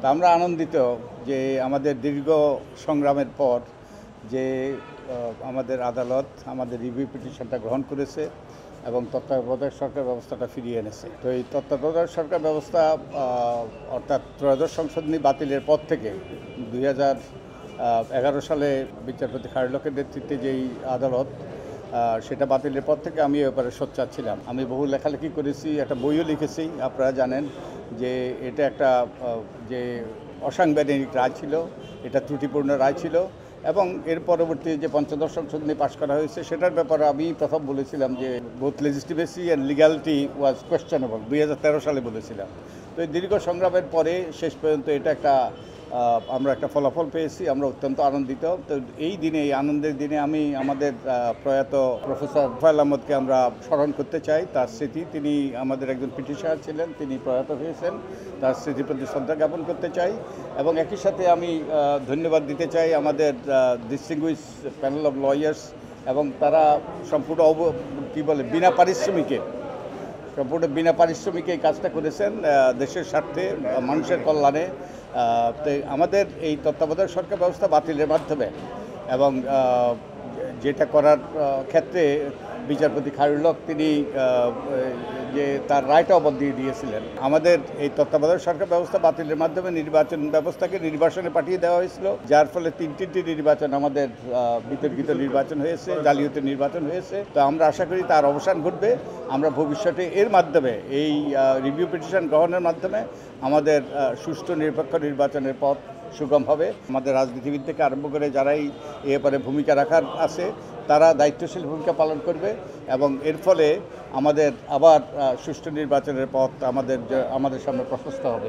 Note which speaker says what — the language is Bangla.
Speaker 1: তা আমরা আনন্দিত যে আমাদের দীর্ঘ সংগ্রামের পর যে আমাদের আদালত আমাদের রিভিউ পিটিশনটা গ্রহণ করেছে এবং তত্ত্বাবধায়ক সরকার ব্যবস্থাটা ফিরিয়ে এনেছে। তো এই তত্ত্বাবধায়ক সরকার ব্যবস্থা অর্থাৎ ত্রয়োদশ সংশোধনী বাতিলের পর থেকে 2011 সালে বিচারপতি খায়রুল নেতৃত্বে যেই আদালত সেটা বাতিলের পর থেকে আমি এ ব্যাপারে সোচ্চার ছিলাম। আমি বহু লেখালেখি করেছি, একটা বইও লিখেছি। আপনারা জানেন যে এটা একটা যে অসাংবিধানিক রায় ছিল, এটা ত্রুটিপূর্ণ রায় ছিল এবং এর পরবর্তী যে পঞ্চদশ সংশোধনী পাশ করা হয়েছে সেটার ব্যাপারে আমি প্রথম বলেছিলাম যে both legitimacy and legality was questionable, 2013 সালে বলেছিলাম। তো এই দীর্ঘ সংগ্রামের পরে শেষ পর্যন্ত এটা আমরা একটা ফলাফল পেয়েছি, আমরা অত্যন্ত আনন্দিত। তো এই দিনে, এই আনন্দের দিনে আমি আমাদের প্রয়াত প্রফেসর ফয়ল আহমদকে আমরা স্মরণ করতে চাই। তার স্মৃতি, তিনি আমাদের একজন পিটিশনার ছিলেন, তিনি প্রয়াত হয়েছেন, তার স্মৃতির প্রতি শ্রদ্ধা জ্ঞাপন করতে চাই এবং একই সাথে আমি ধন্যবাদ দিতে চাই আমাদের ডিস্টিংগুইশ প্যানেল অফ লয়ার্স এবং তারা সম্পূর্ণ বিনা পারিশ্রমিকে এই কাজটা করেছেন দেশের স্বার্থে, মানুষের কল্যাণে। তো আমাদের এই তত্ত্বাবধায়ক সরকার ব্যবস্থা বাতিলের মাধ্যমে এবং যেটা করার ক্ষেত্রে বিচারপতি খায়রুল তিনি যে তার রায়টা অবধ দিয়ে দিয়েছিলেন। আমাদের এই তত্ত্বাবধায়ক সরকার ব্যবস্থা বাতিলের মাধ্যমে নির্বাচন ব্যবস্থাকে নির্বাচনে পাঠিয়ে দেওয়া হয়েছিল, যার ফলে তিনটি নির্বাচন আমাদের বিতর্কিত নির্বাচন হয়েছে, জালিয়াতি নির্বাচন হয়েছে। তো আমরা আশা করি তার অবসান ঘটবে। আমরা ভবিষ্যতে এর মাধ্যমে এই রিভিউ পিটিশন গ্রহণের মাধ্যমে আমাদের সুষ্ঠু নিরপেক্ষ নির্বাচনের পথ সুগম হবে। আমাদের রাজনীতিবিদ থেকে আরম্ভ করে যারাই এ ব্যাপারে ভূমিকা রাখার আছে তারা দায়িত্বশীল ভূমিকা পালন করবে এবং এর ফলে আমাদের আবার সুষ্ঠু নির্বাচনের পথ আমাদের সামনে প্রশস্ত হবে।